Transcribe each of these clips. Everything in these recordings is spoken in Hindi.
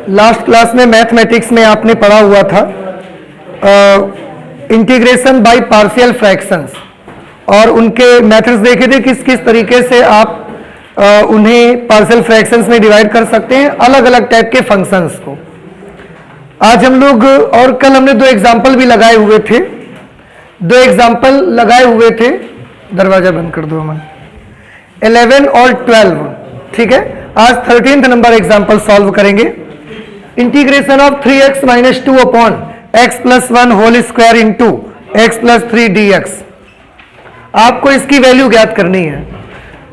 लास्ट क्लास में मैथमेटिक्स में आपने पढ़ा हुआ था इंटीग्रेशन बाय पार्शियल फ्रैक्शंस, और उनके मेथड्स देखे थे किस किस तरीके से आप उन्हें पार्शियल फ्रैक्शंस में डिवाइड कर सकते हैं, अलग अलग टाइप के फंक्शंस को। आज हम लोग, और कल हमने 2 एग्जाम्पल भी लगाए हुए थे, 2 एग्जाम्पल लगाए हुए थे, दरवाजा बंद कर दो अमन, 11 और 12, ठीक है। आज 13th नंबर एग्जाम्पल सॉल्व करेंगे। Integration of 3x minus 2 upon x plus 1 whole square into x plus 3 dx। आपको इसकी वैल्यू ज्ञात करनी है।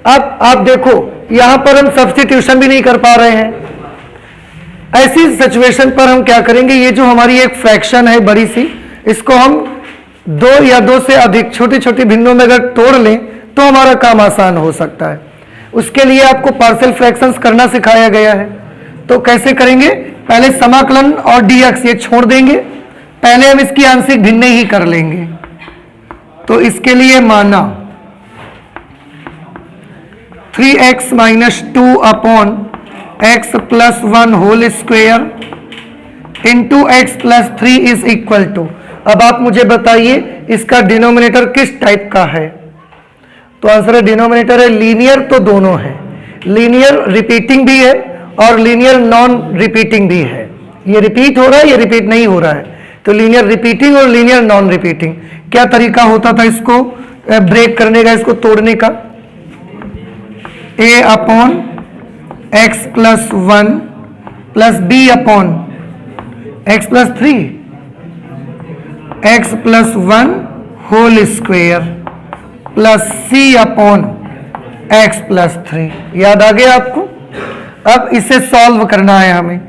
अब आप देखो, यहां पर हम सब्स्टिट्यूशन भी नहीं कर पा रहे हैं। ऐसी सिचुएशन पर हम क्या करेंगे, ये जो हमारी एक फ्रैक्शन है बड़ी सी, इसको हम 2 या 2 से अधिक छोटी छोटी भिन्नों में अगर तोड़ लें तो हमारा काम आसान हो सकता है। उसके लिए आपको पार्शियल फ्रैक्शंस करना सिखाया गया है। तो कैसे करेंगे, पहले समाकलन और dx ये छोड़ देंगे, पहले हम इसकी आंशिक भिन्न ही कर लेंगे। तो इसके लिए माना 3x minus 2 upon x plus 1 whole square into x plus 3 is equal to. अब आप मुझे बताइए इसका डिनोमिनेटर किस टाइप का है। तो आंसर है डिनोमिनेटर है लीनियर, तो दोनों है, लीनियर रिपीटिंग भी है और लीनियर नॉन रिपीटिंग भी है। ये रिपीट हो रहा है, ये रिपीट नहीं हो रहा है। तो लीनियर रिपीटिंग और लीनियर नॉन रिपीटिंग, क्या तरीका होता था इसको ब्रेक करने का, इसको तोड़ने का। a upon x plus 1 plus b upon x plus 3 x plus 1 whole square plus c upon x plus 3। याद आ गया आपको। अब इसे सॉल्व करना है हमें।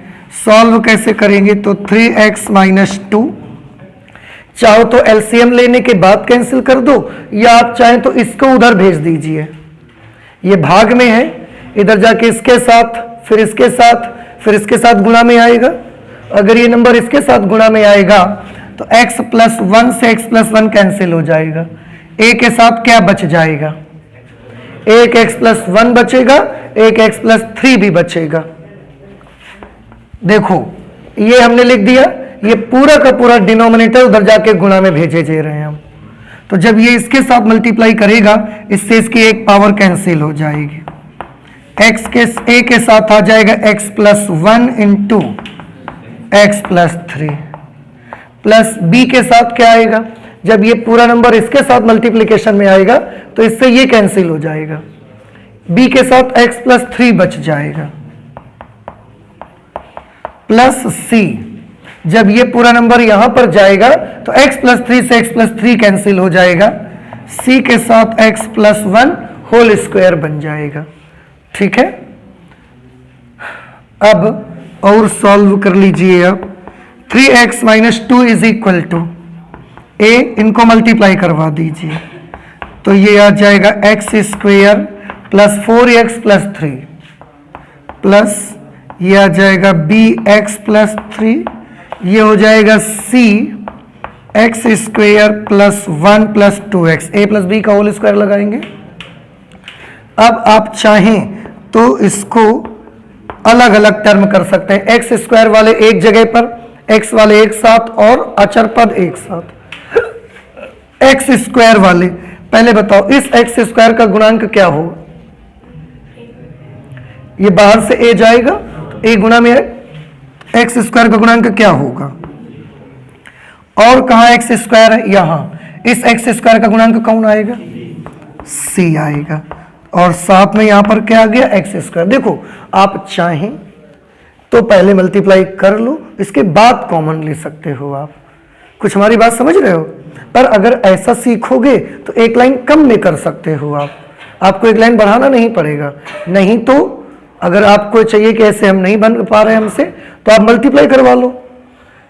सॉल्व कैसे करेंगे, तो 3x माइनस 2, चाहो तो एलसीएम लेने के बाद कैंसिल कर दो, या आप चाहें तो इसको उधर भेज दीजिए। ये भाग में है, इधर जाके इसके साथ, फिर इसके साथ, फिर इसके साथ गुणा में आएगा। अगर ये नंबर इसके साथ गुणा में आएगा तो x प्लस 1 से x प्लस 1 कैंसिल हो जाएगा। a के साथ क्या बच जाएगा, एक x प्लस 1 बचेगा, एक x प्लस 3 भी बचेगा। देखो ये हमने लिख दिया, ये पूरा का पूरा डिनोमिनेटर उधर जाके गुणा में भेजे जा रहे हैं हम। तो जब ये इसके साथ मल्टीप्लाई करेगा, इससे इसकी एक पावर कैंसिल हो जाएगी। x के a के साथ आ जाएगा x plus 1 into x plus 3, plus b के साथ क्या आएगा, जब ये पूरा नंबर इसके साथ मल्टीप्लिकेशन में आएगा तो इससे ये कैंसिल हो जाएगा। b के साथ x प्लस 3 बच जाएगा, प्लस c, जब ये पूरा नंबर यहां पर जाएगा तो x प्लस 3 से x प्लस 3 कैंसिल हो जाएगा, c के साथ x प्लस 1 होल स्क्वायर बन जाएगा। ठीक है, अब और सॉल्व कर लीजिए। अब 3x minus 2 is equal to a, इनको मल्टीप्लाई करवा दीजिए, तो ये आ जाएगा x square plus 4x plus 3, plus ये आ जाएगा bx प्लस 3, ये हो जाएगा c x square plus 1 plus 2x, a plus b का होल स्क्वायर लगाएंगे। अब आप चाहें तो इसको अलग अलग टर्म कर सकते हैं, एक्स स्क्वायर वाले एक जगह पर, एक्स वाले एक साथ और अचर पद एक साथ। एक्स स्क्वायर वाले, पहले बताओ इस एक्स स्क्वायर का गुणांक क्या होगा। ये बाहर से a जाएगा तो a गुणा में एक्स स्क्वायर का गुणांक क्या होगा, और कहां एक्स स्क्वायर है, यहां। इस एक्स स्क्वायर का गुणांक कौन आएगा, c आएगा, और साथ में यहां पर क्या आ गया, एक्स स्क्वायर। देखो आप चाहें तो पहले मल्टीप्लाई कर लो, इसके बाद कॉमन ले सकते हो आप। कुछ हमारी बात समझ रहे हो। पर अगर ऐसा सीखोगे तो एक लाइन कम में कर सकते हो आप, आपको एक लाइन बढ़ाना नहीं पड़ेगा। नहीं तो अगर आपको चाहिए कि ऐसे हम नहीं बन पा रहे हमसे, तो आप मल्टीप्लाई करवा लो,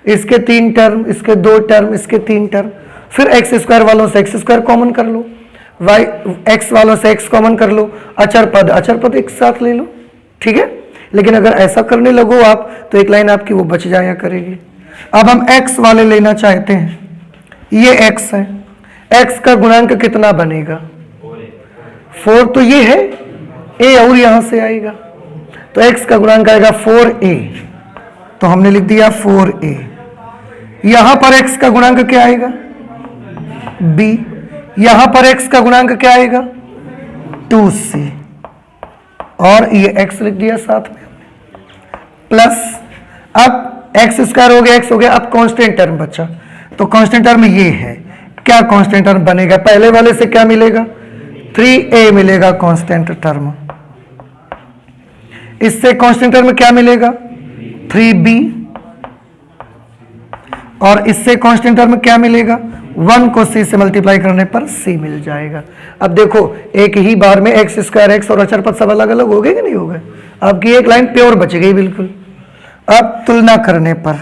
इसके 3 टर्म, इसके 2 टर्म, इसके 3 टर्म, फिर एक्स स्क्वायर वालों से एक्स स्क्वायर कॉमन कर लो, वाई एक्स वालों से एक्स कॉमन कर लो, अचर पद एक साथ ले लो। ठीक है, लेकिन अगर ऐसा करने लगो आप तो एक लाइन आपकी वो बच जाया करेगी। अब हम x वाले लेना चाहते हैं, ये x है, x का गुणांक कितना बनेगा, 4, तो ये है a और यहां से आएगा तो x का गुणांक आएगा 4a। तो हमने लिख दिया 4a। यहां पर x का गुणांक क्या आएगा? b। यहां पर x का गुणांक क्या आएगा? 2c। और ये x लिख दिया साथ में, प्लस अब एक्स स्क्वायर हो गया, x हो गया, अब कांस्टेंट टर्म बचा। तो कांस्टेंट टर्म ये है, क्या कांस्टेंट टर्म बनेगा? पहले वाले से क्या मिलेगा? 3a मिलेगा कांस्टेंट टर्म। इससे कांस्टेंट टर्म क्या मिलेगा? 3b। और इससे कांस्टेंट टर्म क्या मिलेगा? 1 को c से मल्टीप्लाई करने पर c मिल जाएगा। अब देखो एक ही बार में एक्स स्क्वायर एक्स और अचर पद सब अलग अलग हो गए कि नहीं हो गए? आपकी एक लाइन प्योर बच गई बिल्कुल। अब तुलना करने पर,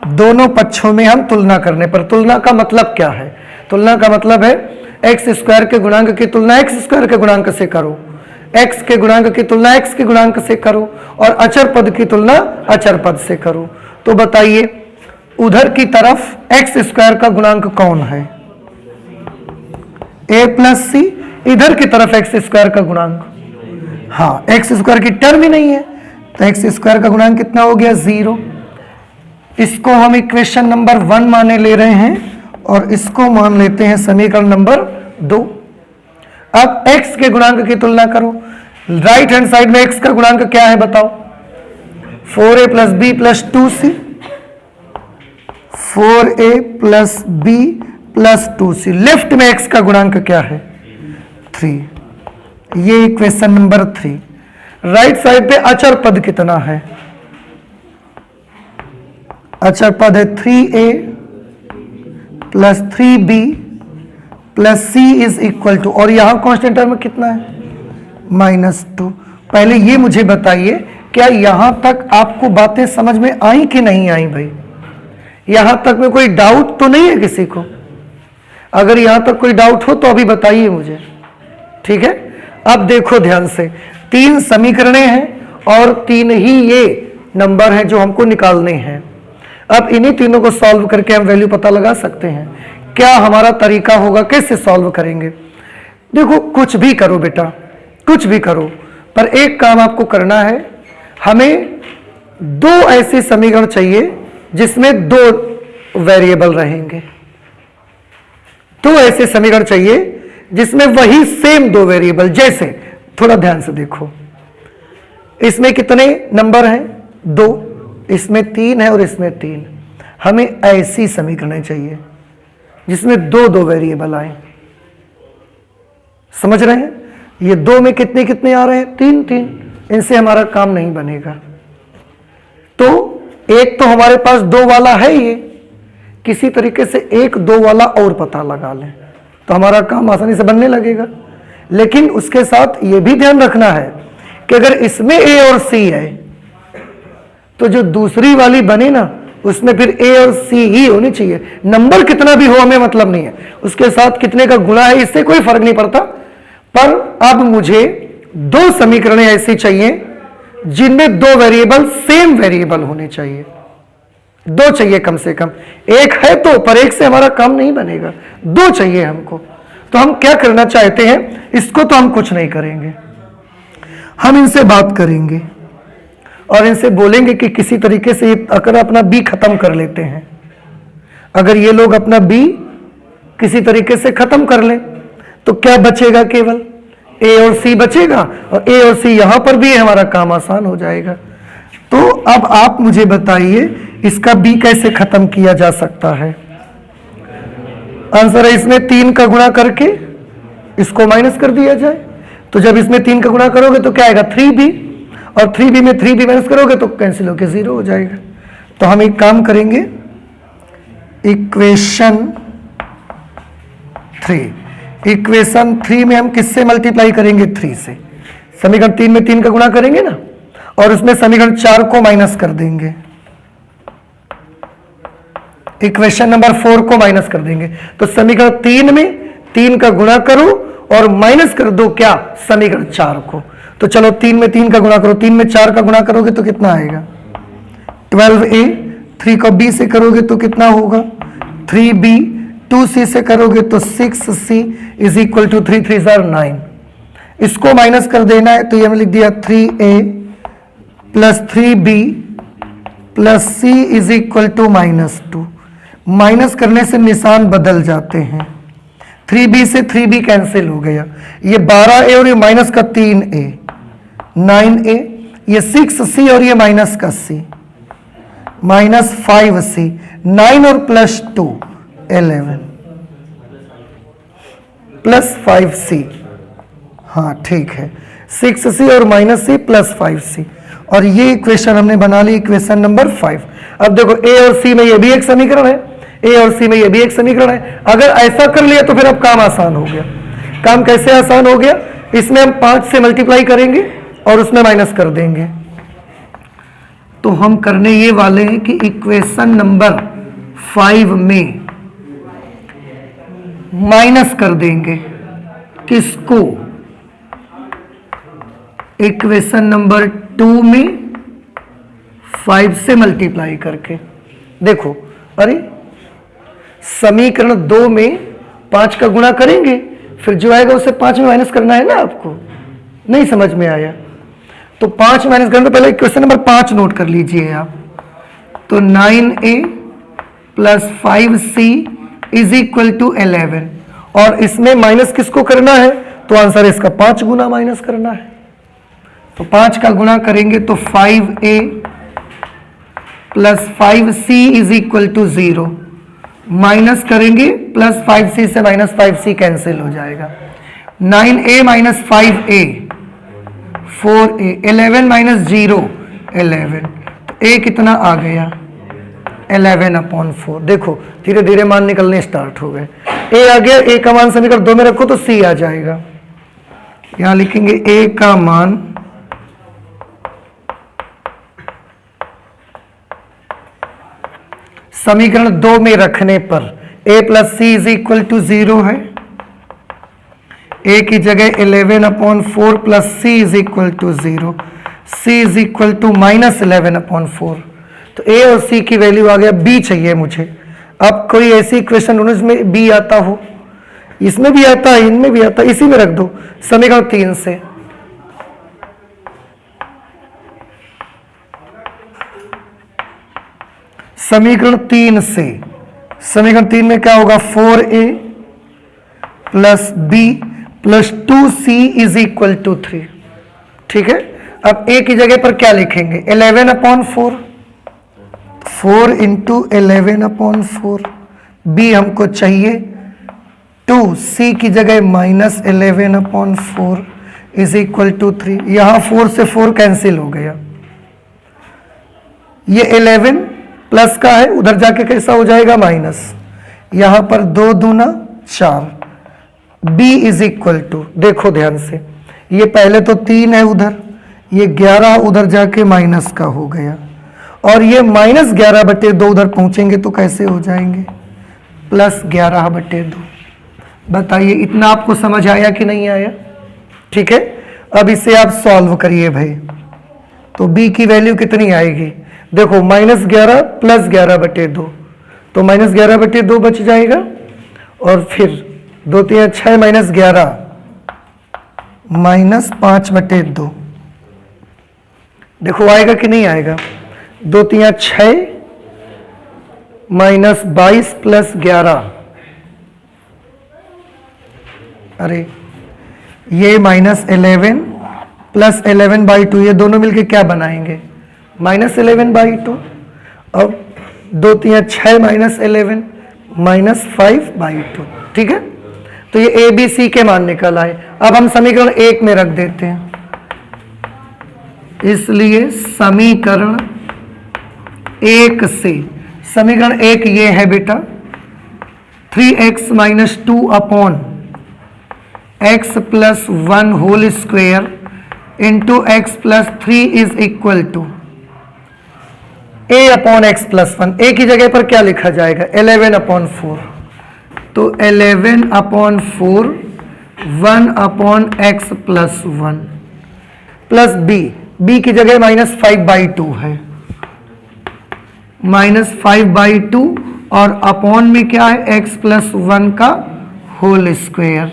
दोनों पक्षों में हम तुलना करने पर, तुलना का मतलब क्या है? तुलना का मतलब है एक्स स्क्वायर के गुणांक की तुलना एक्स स्क्वायर के गुणांक से करो, एक्स के गुणांक की तुलना एक्स के गुणांक से करो, और अचर पद की तुलना अचर पद से करो। तो बताइए उधर की तरफ एक्स स्क्वायर का गुणांक कौन है? a प्लस सी। इधर की तरफ एक्स स्क्वायर का गुणांक, हाँ एक्स स्क्वायर की टर्म ही नहीं है, तो एक्स स्क्वायर का गुणांक कितना हो गया? 0। इसको हम इक्वेशन नंबर 1 माने ले रहे हैं और इसको मान लेते हैं समीकरण नंबर 2। अब x के गुणांक की तुलना करो। राइट हैंड साइड में x का गुणांक क्या है बताओ? 4a plus b plus 2c। 4a plus b plus 2c। Left में x का गुणांक क्या है? 3। ये इक्वेशन नंबर 3। राइट साइड पे अचर पद कितना है? अचर पद है 3a plus 3b plus c is equal to, और यहां कांस्टेंट टर्म कितना है? -2। पहले ये मुझे बताइए क्या यहां तक आपको बातें समझ में आई कि नहीं आई भाई? यहां तक में कोई डाउट तो नहीं है किसी को? अगर यहां तक कोई डाउट हो तो अभी बताइए मुझे, ठीक है? अब देखो ध्यान से, 3 समीकरणें हैं और 3 ही ये नंबर हैं जो हमको निकालने हैं। अब इन्हीं तीनों को सॉल्व करके हम वैल्यू पता लगा सकते हैं। क्या हमारा तरीका होगा, कैसे सॉल्व करेंगे? देखो कुछ भी करो बेटा, कुछ भी करो, पर एक काम आपको करना है। हमें 2 ऐसे समीकरण चाहिए जिसमें 2 वेरिएबल रहेंगे। 2 ऐसे समीकरण चाहिए जिसमें वही सेम 2 वेरिएबल, जैसे थोड़ा ध्यान से देखो, इसमें कितने नंबर हैं? 2, इसमें 3 है और इसमें 3। हमें ऐसी समीकरण चाहिए जिसमें 2 वेरिएबल आए। समझ रहे हैं? ये 2 में कितने कितने आ रहे हैं? 3। इनसे हमारा काम नहीं बनेगा। तो एक तो हमारे पास 2 वाला है, ये किसी तरीके से 1-2 वाला और पता लगा लें तो हमारा काम आसानी से बनने लगेगा। लेकिन उसके साथ ये भी ध्यान रखना है कि अगर इसमें a और c है तो जो दूसरी वाली बने ना उसमें फिर a और c ही होनी चाहिए। नंबर कितना भी हो हमें मतलब नहीं है, उसके साथ कितने का गुणा है इससे कोई फर्क नहीं पड़ता। पर अब मुझे 2 समीकरण ऐसी चाहिए जिनमें 2 वेरिएबल सेम वेरिएबल होने चाहिए। 2 चाहिए कम से कम, 1 है तो, पर 1 से हमारा काम नहीं बनेगा, 2 चाहिए हमको। तो हम क्या करना चाहते हैं? इसको तो हम कुछ नहीं करेंगे, हम इनसे बात करेंगे और इनसे बोलेंगे कि किसी तरीके से अगर अपना बी खत्म कर लेते हैं, अगर ये लोग अपना बी किसी तरीके से खत्म कर लें तो क्या बचेगा? केवल ए और सी बचेगा, और ए और सी यहां पर भी है, हमारा काम आसान हो जाएगा। तो अब आप मुझे बताइए इसका बी कैसे खत्म किया जा सकता है? आंसर है इसमें 3 का गुणा करके इसको माइनस कर दिया जाए। तो जब इसमें 3 का गुणा करोगे तो क्या आएगा? 3b, और 3b में 3b माइनस करोगे तो कैंसिल होकर 0 हो जाएगा। तो हम एक काम करेंगे, इक्वेशन 3 में हम किससे मल्टीप्लाई करेंगे? 3 से। समीकरण 3 में 3 का गुणा करेंगे ना, और उसमें समीकरण 4 को माइनस कर देंगे, इक्वेशन नंबर 4 को माइनस कर देंगे। तो समीकरण 3 में 3 का गुणा करो और माइनस कर दो क्या? समीकरण 4 को। तो चलो 3 में 3 का गुणा करो, 3 में 4 का गुणा करोगे तो कितना आएगा? 12a। 3 को b से करोगे तो कितना होगा? 3b। 2c से करोगे तो 6c इज इक्वल टू 3 3 9। इसको माइनस कर देना है तो ये हमने लिख दिया 3a plus 3b plus c is equal to -2। Minus करने से निशान बदल जाते हैं। 3b से 3b कैंसिल हो गया, ये 12a और ये माइनस का 3a 9a, ये 6c और ये माइनस का c माइनस 5c 9 और प्लस 2 11 प्लस 5c। हाँ ठीक है, 6c और माइनस c प्लस 5c। और ये इक्वेशन हमने बना ली, इक्वेशन नंबर 5। अब देखो a और c में ये भी एक समीकरण है, a और c में ये भी एक समीकरण है। अगर ऐसा कर लिया तो फिर अब काम आसान हो गया। काम कैसे आसान हो गया? इसमें हम 5 से मल्टीप्लाई करेंगे और उसमें माइनस कर देंगे। तो हम करने ये वाले हैं कि इक्वेशन नंबर 5 में माइनस कर देंगे किसको? इक्वेशन नंबर 2 में 5 से मल्टीप्लाई करके। देखो, अरे समीकरण 2 में 5 का गुणा करेंगे, फिर जो आएगा उसे 5 में माइनस करना है ना। आपको नहीं समझ में आया तो 5 माइनस करने पहले इक्वेशन नंबर 5 नोट कर लीजिए आप। तो 9a plus 5c is equal to 11, और इसमें माइनस किसको करना है? तो आंसर इसका 5 गुना माइनस करना है। तो 5 का गुणा करेंगे तो 5a plus 5c is equal to 0, minus करेंगे प्लस 5c से माइनस 5c कैंसिल हो जाएगा। 9a minus 5a 4a, 11 minus 0 11, तो a कितना आ गया? 11/4। देखो धीरे धीरे मान निकलने स्टार्ट हो गए। a आ गया, a का मान समीकरण 2 में रखो तो c आ जाएगा। यहां लिखेंगे a का मान समीकरण 2 में रखने पर a plus c is equal to 0 है। a की जगह 11/4 plus c is equal to 0, c is equal to minus 11/4। तो a और c की वैल्यू आ गया। b चाहिए मुझे। अब कोई ऐसी इक्वेशन ढूंढो इसमें b आता हो, इसमें भी आता है, इनमें भी आता है, इसी में रख दो समीकरण 3 से। समीकरण 3 से, समीकरण 3 में क्या होगा? 4a plus b plus 2c is equal to 3। ठीक है, अब a की जगह पर क्या लिखेंगे? 11/4, 4 इंटू 11/4। b हमको चाहिए 2, c की जगह माइनस 11/4 इज इक्वल टू 3। यहां 4 से 4 कैंसिल हो गया। ये 11 प्लस का है, उधर जाके कैसा हो जाएगा? माइनस। यहां पर 2 दूना 4। b इज इक्वल टू, देखो ध्यान से, ये पहले तो 3 है उधर, ये 11 उधर जाके माइनस का हो गया, और ये -11/2 उधर पहुंचेंगे तो कैसे हो जाएंगे? +11/2। बताइए इतना आपको समझ आया कि नहीं आया? ठीक है, अब इसे आप सॉल्व करिए भाई। तो b की वैल्यू कितनी आएगी? देखो -11 प्लस 11/2, तो -11/2 बच जाएगा, और फिर 2 3 6 माइनस 11 माइनस 5/2। देखो आएगा कि नहीं आएगा? 2 3 6 माइनस 22 प्लस 11, अरे ये -11 प्लस 11/2, ये दोनों मिलके क्या बनाएंगे? -11/2। अब 2 3 6 माइनस 11 माइनस 5/2। ठीक है, तो ये a b c के मान निकल आए। अब हम समीकरण 1 में रख देते हैं, इसलिए समीकरण 1 से, समीकरण 1 ये है बेटा 3x minus 2 upon x plus 1 whole square into x plus 3 is equal to a upon x plus 1। a की जगह पर क्या लिखा जाएगा? 11/4। तो 11/4 1 x प्लस 1 प्लस b की जगह -5/2 है, -5/2, और अपॉन में क्या है? x प्लस 1 का होल स्क्वायर।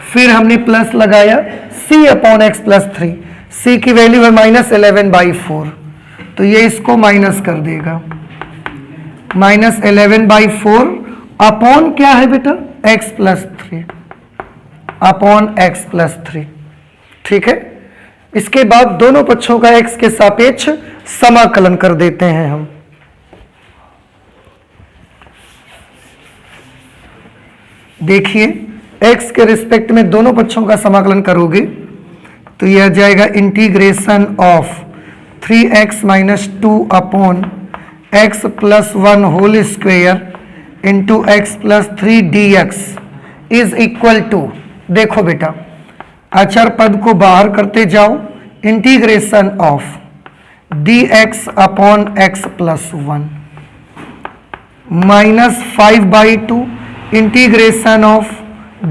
फिर हमने प्लस लगाया c upon x plus 3। c की वैल्यू है -11/4, तो ये इसको माइनस कर देगा, -11/4 अपॉन क्या है बेटा, x plus 3 upon x plus 3। ठीक है, इसके बाद दोनों पक्षों का x के सापेक्ष समाकलन कर देते हैं हम। देखिए x के रिस्पेक्ट में दोनों पक्षों का समाकलन करोगे तो यह आ जाएगा integration of 3x minus 2 upon x plus 1 whole square into x plus 3 dx is equal to, देखो बेटा अचर पद को बाहर करते जाओ, integration of dx upon x plus 1 -5/2 integration of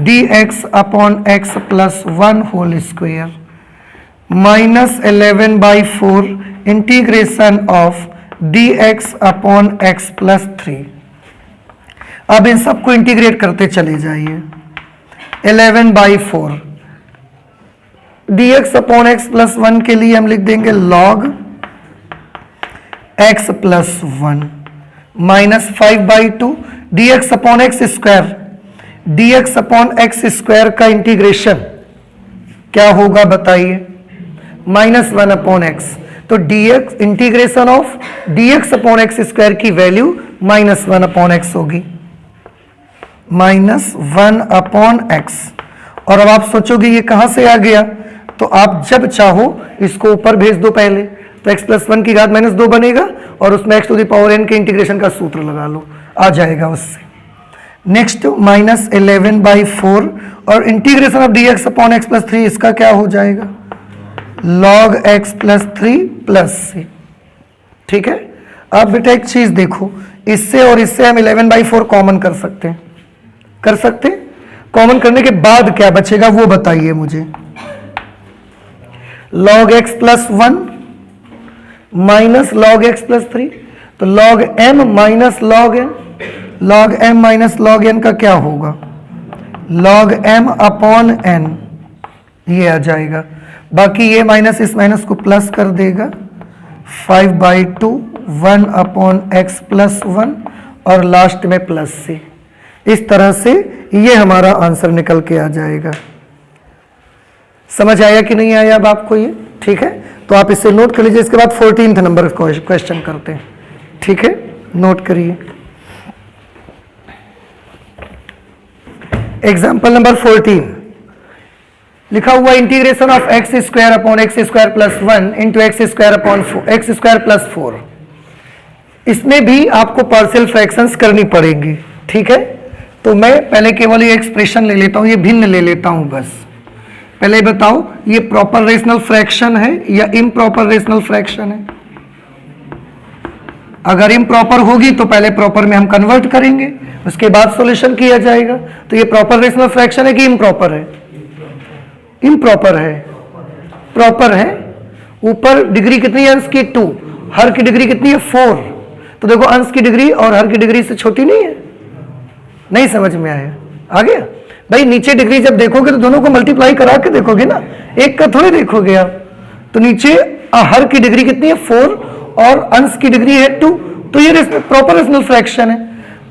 dx upon x plus 1 whole square -11/4 integration of dx upon x plus 3। अब इन सबको इंटीग्रेट करते चले जाइए। 11/4 dx अपॉन x प्लस 1 के लिए हम लिख देंगे log x plus 1 -5/2 dx upon x square, dx upon x square का इंटीग्रेशन क्या होगा बताइए, -1 अपॉन एक्स। तो dx integration of dx upon x square की वैल्यू -1 अपॉन एक्स होगी, -1 अपॉन एक्स। और अब आप सोचोगे ये कहां से आ गया, तो आप जब चाहो इसको ऊपर भेज दो पहले, तो x प्लस 1 की घात -2 बनेगा और उसमें x to the power n के इंटीग्रेशन का सूत्र लगा लो, आ जाएगा उससे। नेक्स्ट -11/4 और integration of dx upon x plus 3, इसका क्या हो जाएगा log x plus 3 plus c। ठीक है, अब बेटा एक चीज देखो, इससे और इससे हम 11/4 कॉमन कर सकते हैं, कर सकते? कॉमन करने के बाद क्या बचेगा वो बताइए मुझे। log x plus 1 minus log x plus 3, तो log m minus log n, log m minus log n का क्या होगा log m अपॉन n, ये आ जाएगा। बाकी ये माइनस इस माइनस को प्लस कर देगा, 5/2 1 अपॉन x प्लस 1 और लास्ट में प्लस c। इस तरह से ये हमारा आंसर निकल के आ जाएगा। समझ आया कि नहीं आया अब आपको ये? ठीक है, तो आप इसे नोट कर लीजिए। इसके बाद 14th नंबर क्वेश्चन करते हैं। ठीक है, नोट करिए। एग्जाम्पल नंबर 14 लिखा हुआ integration of x square upon x square plus 1 into x square upon x square plus 4। इसमें भी आपको पार्शियल फ्रैक्शंस करनी पड़ेगी। ठीक है, तो मैं पहले केवल ये एक्सप्रेशन ले लेता हूं, ये भिन्न ले लेता हूं बस। पहले बताओ ये प्रॉपर रेशनल फ्रैक्शन है या इम्प्रॉपर रेशनल फ्रैक्शन है? अगर इम्प्रॉपर होगी तो पहले प्रॉपर में हम कन्वर्ट करेंगे, उसके बाद सॉल्यूशन किया जाएगा। तो ये प्रॉपर रेशनल फ्रैक्शन है कि इम्प्रॉपर है? इम्प्रॉपर है। प्रॉपर है। ऊपर डिग्री कितनी है अंश की? 2। हर की डिग्री कितनी है? 4। तो देखो अंश की डिग्री और हर की डिग्री से छोटी नहीं है। नहीं समझ में आया? आ गया भाई? नीचे डिग्री जब देखोगे तो दोनों को मल्टीप्लाई करा के देखोगे ना, एक का थोड़ी देखोगे आप। तो नीचे हर की डिग्री कितनी है? 4 और अंश की डिग्री है 2। तो ये प्रॉपर रेशनल फ्रैक्शन है।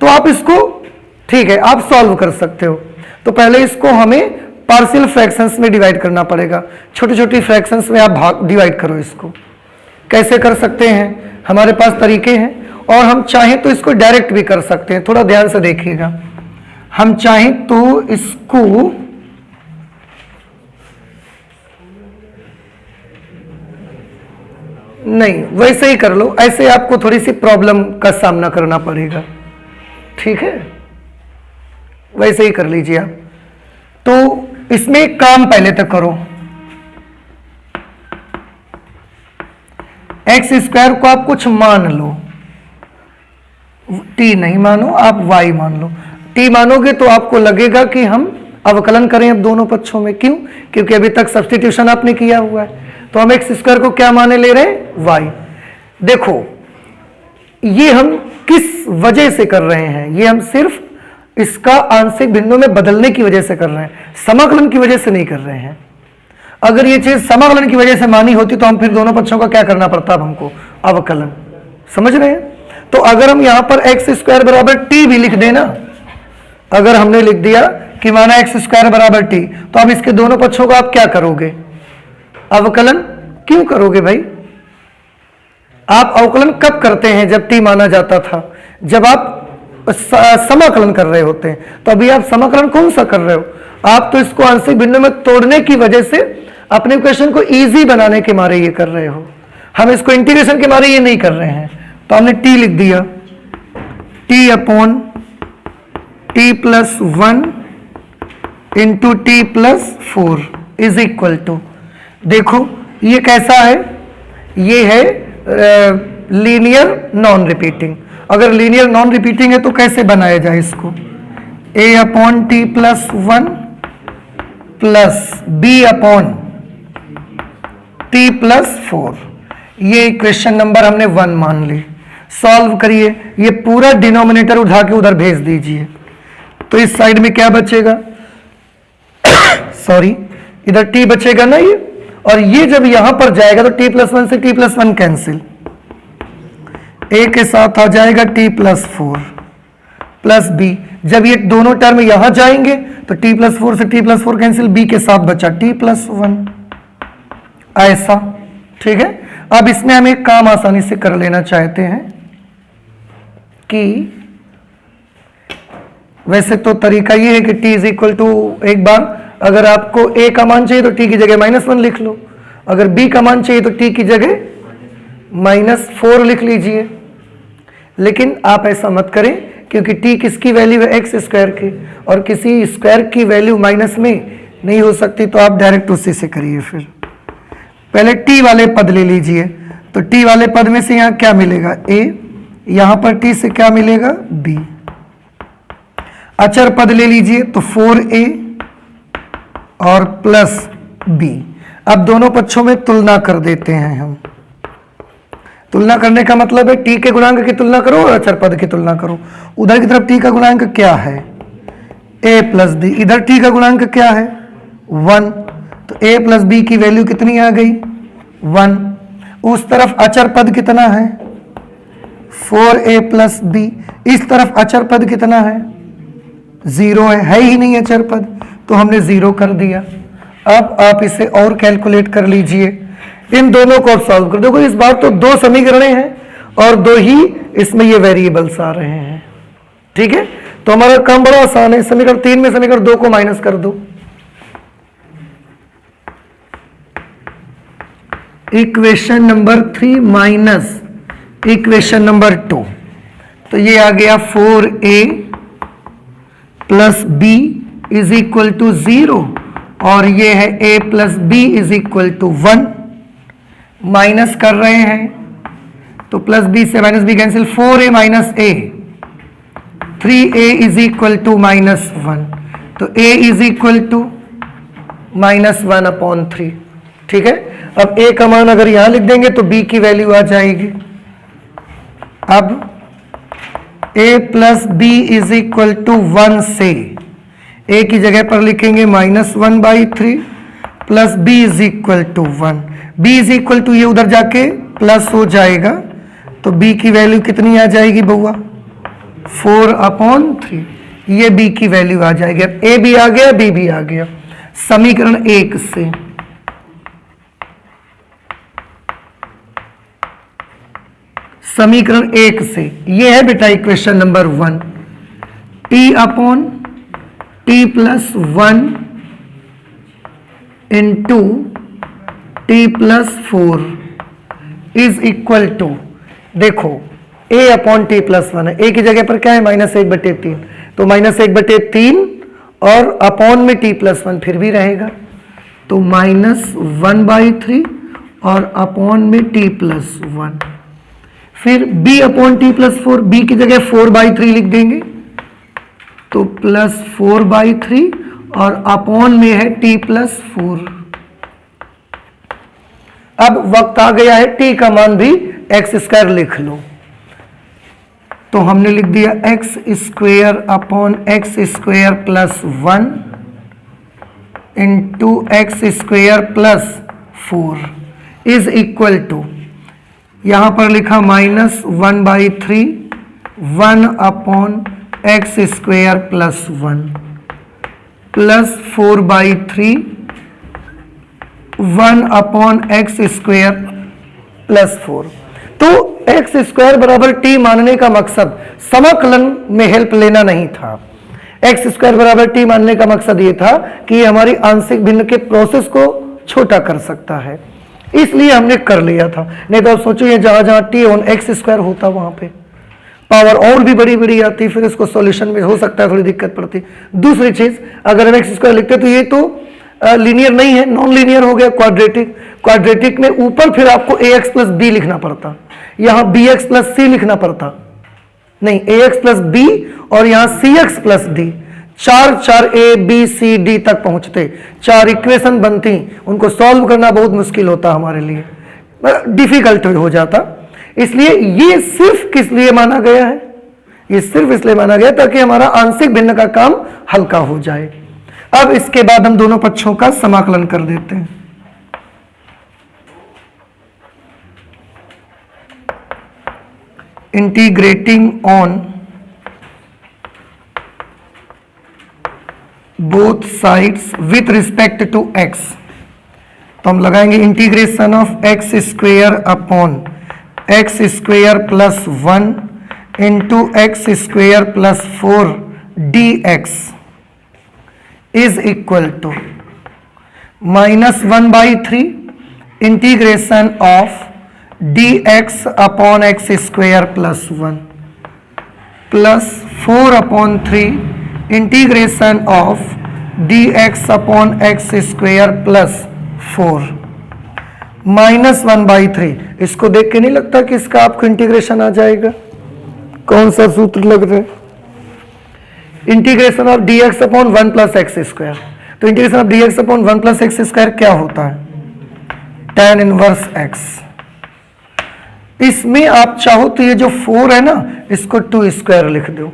तो आप इसको, ठीक है, आप सॉल्व कर सकते हो। तो पहले इसको हमें पार्शियल फ्रैक्शंस में डिवाइड करना पड़ेगा। छोटी छोटी फ्रैक्शंस में आप डिवाइड करो। इसको कैसे कर सकते हैं? हमारे पास तरीके हैं, और हम चाहें तो इसको डायरेक्ट भी कर सकते हैं। थोड़ा ध्यान से देखिएगा। हम चाहें तो इसको नहीं, वैसे ही कर लो। ऐसे आपको थोड़ी सी प्रॉब्लम का सामना करना पड़ेगा। ठीक है, वैसे ही कर लीजिए आप। तो इसमें एक काम पहले तक करो। एक्स स्क्वायर को आप कुछ मान लो, टी नहीं मानो, आप वाई मान लो। टी मानोगे तो आपको लगेगा कि हम अवकलन करें अब दोनों पक्षों में। क्यों? क्योंकि अभी तक सब्स्टिट्यूशन आपने किया हुआ है। तो हम एक्स स्क्वायर को क्या माने ले रहे हैं? वाई। देखो ये हम किस वजह से कर रहे हैं? ये हम सिर्फ इसका आंशिक भिन्नों में बदलने की वजह से कर रहे हैं, समाकलन की वजह से नहीं कर रहे हैं। अगर ये चीज समाकलन की वजह से मानी होती तो हम फिर दोनों पक्षों का क्या करना पड़ता? अब हमको अवकलन। समझ रहे हैं? तो अगर हम यहां पर एक्स स्क्वायर बराबर टी भी लिख देना, अगर हमने लिख दिया कि माना एक्स स्क्वायर बराबर टी, तो अब इसके दोनों पक्षों का आप क्या करोगे? अवकलन। क्यों करोगे भाई? आप अवकलन कब करते हैं? जब टी माना जाता था, जब आप समाकलन कर रहे होते हैं। तो अभी आप समाकलन कौन सा कर रहे हो? आप तो इसको आंशिक भिन्नों में तोड़ने की वजह से अपने क्वेश्चन को इजी बनाने के मारे ये कर रहे हो। हम इसको इंटीग्रेशन के मारे ये नहीं कर रहे हैं। तो हमने टी लिख दिया, t upon t plus 1 into t plus 4 is equal to, देखो ये कैसा है? ये है लीनियर नॉन रिपीटिंग। अगर लीनियर नॉन रिपीटिंग है तो कैसे बनाया जाए इसको? a upon t plus 1 plus b upon t plus 4। ये क्वेश्चन नंबर हमने 1 मान ली। सॉल्व करिए, ये पूरा डिनोमिनेटर उठा के उधर भेज दीजिए। तो इस साइड में क्या बचेगा? सॉरी, इधर t बचेगा ना ये, और ये जब यहां पर जाएगा तो t प्लस 1 से t प्लस 1 कैंसिल, a के साथ आ जाएगा t प्लस 4 प्लस b। जब ये दोनों टर्म यहां जाएंगे तो t प्लस 4 से t प्लस 4 कैंसिल, b के साथ बचा t प्लस 1, ऐसा। ठीक है, अब इसमें हम एक काम आसानी से कर लेना चाहते हैं कि वैसे तो तरीका ये है कि t इज इक्वल टू, एक बार अगर आपको a का मान चाहिए तो t की जगह -1 लिख लो, अगर b का मान चाहिए तो t की जगह -4 लिख लीजिए। लेकिन आप ऐसा मत करें, क्योंकि t किसकी वैल्यू है? एक्स स्क्वायर की, और किसी स्क्वायर की वैल्यू माइनस में नहीं हो सकती। तो आप डायरेक्ट उसी से करिए। फिर पहले t वाले पद ले लीजिए। तो t वाले पद में से यहाँ क्या मिलेगा? a, यहाँ पर t से क्या मिलेगा? b। अचर पद ले लीजिए तो 4a और प्लस b। अब दोनों पक्षों में तुलना कर देते हैं हम। तुलना करने का मतलब है t के गुणांक की तुलना करो और अचर पद की तुलना करो। उधर की तरफ t का गुणांक क्या है? a plus b। इधर t का गुणांक क्या है? 1। तो a प्लस b की वैल्यू कितनी आ गई? 1। उस तरफ अचर पद कितना है? 4a plus b। इस तरफ अचर पद कितना है? 0 है ही नहीं अचर पद, तो हमने 0 कर दिया। अब आप इसे और कैलकुलेट कर लीजिए, इन दोनों को सॉल्व कर। देखो इस बार तो 2 समीकरण हैं और 2 ही इसमें ये वेरिएबल्स आ रहे हैं। ठीक है, तो हमारा काम बड़ा आसान है। समीकरण 3 में समीकरण 2 को माइनस कर दो। Equation number 3 minus equation number 2, तो ये आ गया 4a plus b is equal to 0, और ये है a plus b is equal to 1। Minus कर रहे हैं तो प्लस b से minus b cancel, 4a minus a, 3a is equal to -1। तो a इज इक्वल टू -1/3। ठीक है, अब a का मान अगर यहां लिख देंगे तो b की वैल्यू आ जाएगी। अब a plus b is equal to 1 से a की जगह पर लिखेंगे -1/3 plus b is equal to 1। b is equal to ये उधर जाके प्लस हो जाएगा, तो b की वैल्यू कितनी आ जाएगी बउआ? 4/3। ये b की वैल्यू आ जाएगी। अब a भी आ गया, b भी आ गया। समीकरण 1 से समीकरण 1 से ये है बेटा equation number 1, t upon t plus 1 into t plus 4 is equal to, देखो a अपॉन टी प्लस 1 है, a की जगह पर क्या है? -1/3, तो -1/3 और अपॉन में t प्लस 1 फिर भी रहेगा, तो -1/3 और अपॉन में t प्लस 1। फिर b upon t plus 4, b की जगह 4/3 लिख देंगे, तो प्लस 4/3 और अपॉन में है t प्लस 4। अब वक्त आ गया है t का मान भी x² लिख लो, तो हमने लिख दिया x² upon x² plus 1 into x² plus 4 is equal to, यहां पर लिखा -1/3 1/x² plus 1 plus 4/3 1/x² plus 4। तो x² बराबर t मानने का मकसद समाकलन में हेल्प लेना नहीं था। x² बराबर t मानने का मकसद ये था कि ये हमारी आंशिक भिन्न के प्रोसेस को छोटा कर सकता है, इसलिए हमने कर लिया था। नहीं तो आप सोचो ये जहां जहां t ऑन x² होता वहां पे पावर और भी बड़ी बड़ी आती, फिर इसको सॉल्यूशन में हो सकता है थोड़ी दिक्कत पड़ती। दूसरी चीज, अगर हम x² लिखते तो ये तो लीनियर नहीं है, नॉन लीनियर हो गया, क्वाड्रेटिक। क्वाड्रेटिक में ऊपर फिर आपको ax + b लिखना पड़ता, यहां bx + c लिखना पड़ता, नहीं ax + b और यहां cx + d। 4 a b c d तक पहुंचते, 4 इक्वेशन बनती, उनको सॉल्व करना बहुत मुश्किल होता हमारे लिए, डिफिकल्ट हो जाता। इसलिए ये सिर्फ किस लिए माना गया है, ये सिर्फ इसलिए माना गया ताकि हमारा आंशिक भिन्न का काम हल्का हो जाए। अब इसके बाद हम दोनों पक्षों का समाकलन कर देते हैं। Integrating on both sides with respect to x, तो हम लगाएंगे integration of x² upon x² plus 1 into x² plus 4 dx is equal to -1/3 integration of dx upon x² plus 1 plus 4/3 integration of dx upon x² plus 4 -1/3। इसको देख के नहीं लगता कि इसका आपको इंटीग्रेशन आ जाएगा? कौन सा सूत्र लग रहा है? Integration of dx upon 1 plus x²। तो integration of dx upon 1 plus x² क्या होता है? tan inverse x। इसमें आप चाहो तो ये जो 4 है ना, इसको 2² लिख दो।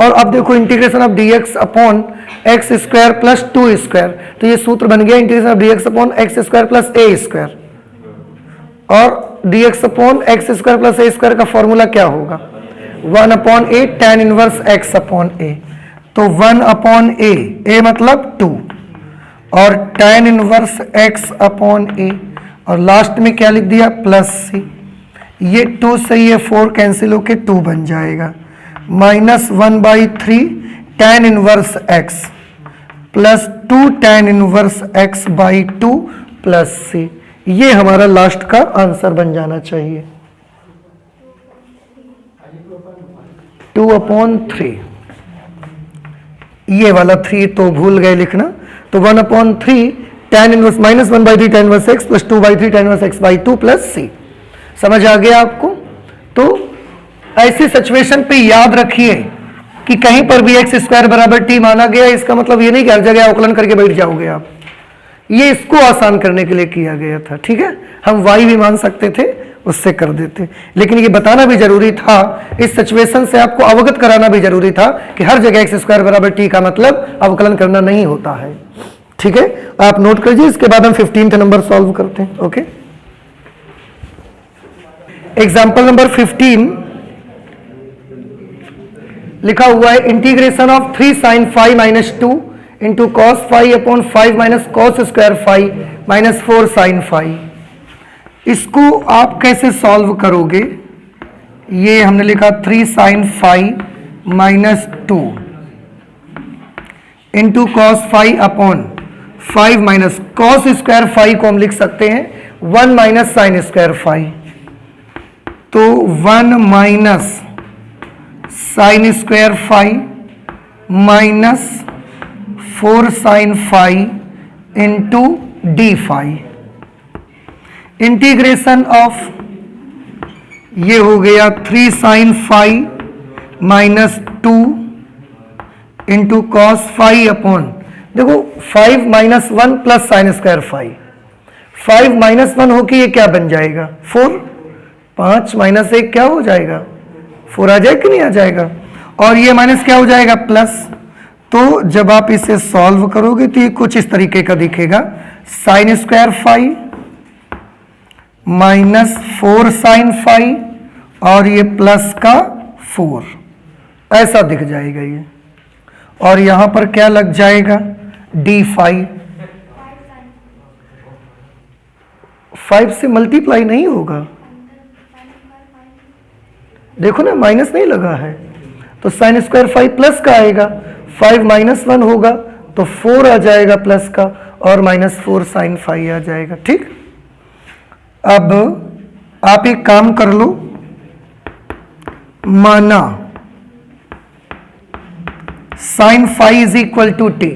और अब देखो integration of dx upon x² plus 2², तो ये सूत्र बन गया integration of dx upon x² plus a²। और dx upon x² plus a² का फॉर्मूला क्या होगा? 1/a tan inverse x upon a। तो 1/a, a मतलब 2, और tan inverse x upon a, और लास्ट में क्या लिख दिया? Plus c। ये 2 से ये 4 कैंसिल होके 2 बन जाएगा, -1/3 tan inverse x plus 2 tan inverse x/2 plus c। ये हमारा लास्ट का आंसर बन जाना चाहिए। 2/3, ये वाला 3 तो भूल गए लिखना, तो 1/3 tan inverse -1/3 tan inverse x plus 2/3 tan inverse x/2 plus c। समझ आ गया आपको? तो ऐसी सिचुएशन पे याद रखिए कि कहीं पर भी x² बराबर t माना गया, इसका मतलब ये नहीं कि हर जगह अवकलन करके बैठ जाओगे आप। ये इसको आसान करने के लिए किया गया था, ठीक है? हम y भी मान सकते थे, उससे कर देते, लेकिन ये बताना भी जरूरी था, इस सिचुएशन से आपको अवगत कराना भी जरूरी था कि हर जगह x² बराबर t का मतलब अवकलन करना नहीं होता है, ठीक है? आप नोट कर लीजिए। इसके बाद हम 15th नंबर सॉल्व करते हैं। ओके, एग्जाम्पल नंबर 15 लिखा हुआ है integration of 3 sin phi minus 2 into cos phi upon 5 minus cos square phi minus 4 sin phi। इसको आप कैसे सॉल्व करोगे? ये हमने लिखा 3 sin phi minus 2 into cos phi upon 5 minus cos square phi को हम लिख सकते हैं 1 माइनस साइन स्क्वायर फाई। तो 1 minus sine square phi minus 4 sin phi into d phi. Integration of ये हो गया 3 sin phi minus 2 into cos phi upon, देखो 5 minus 1 plus sine square phi, 5 minus 1 होके ये क्या बन जाएगा? 4। 5 माइनस 1 क्या हो जाएगा? 4 आ जाएगा कि नहीं आ जाएगा? और ये माइनस क्या हो जाएगा? प्लस। तो जब आप इसे सॉल्व करोगे तो ये कुछ इस तरीके का दिखेगा, sine square phi -4 sin phi और ये प्लस का 4, ऐसा दिख जाएगा ये। और यहां पर क्या लग जाएगा, डी फाई। 5 से मल्टीप्लाई नहीं होगा, देखो ना माइनस नहीं लगा है, तो साइन स्क्वायर 5 प्लस का आएगा, 5 -1 होगा तो 4 आ जाएगा प्लस का, और -4 साइन फाई आ जाएगा। ठीक, अब आप एक काम कर लो, माना sine phi is equal to t.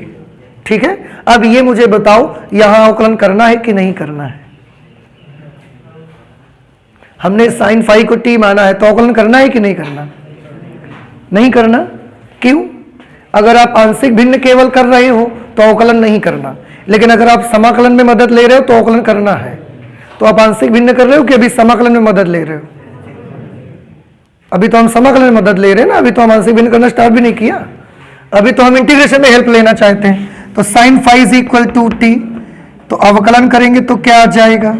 ठीक है, अब ये मुझे बताओ यहां अवकलन करना है कि नहीं करना है। हमने साइन फाई को टी माना है तो अवकलन करना है कि नहीं करना, नहीं करना। क्यों? अगर आप आंशिक भिन्न केवल कर रहे हो तो अवकलन नहीं करना, लेकिन अगर आप समाकलन में मदद ले रहे हो तो अवकलन करना है। तो आप आंशिक भिन्न कर रहे हो कि अभी समाकलन में मदद ले रहे हो? अभी तो हम समाकलन में मदद ले रहे हैं ना, अभी तो हम आंशिक भिन्न करना स्टार्ट भी नहीं किया, अभी तो हम इंटीग्रेशन में हेल्प लेना चाहते हैं। तो sine phi is equal to t, तो अवकलन करेंगे तो क्या आ जाएगा,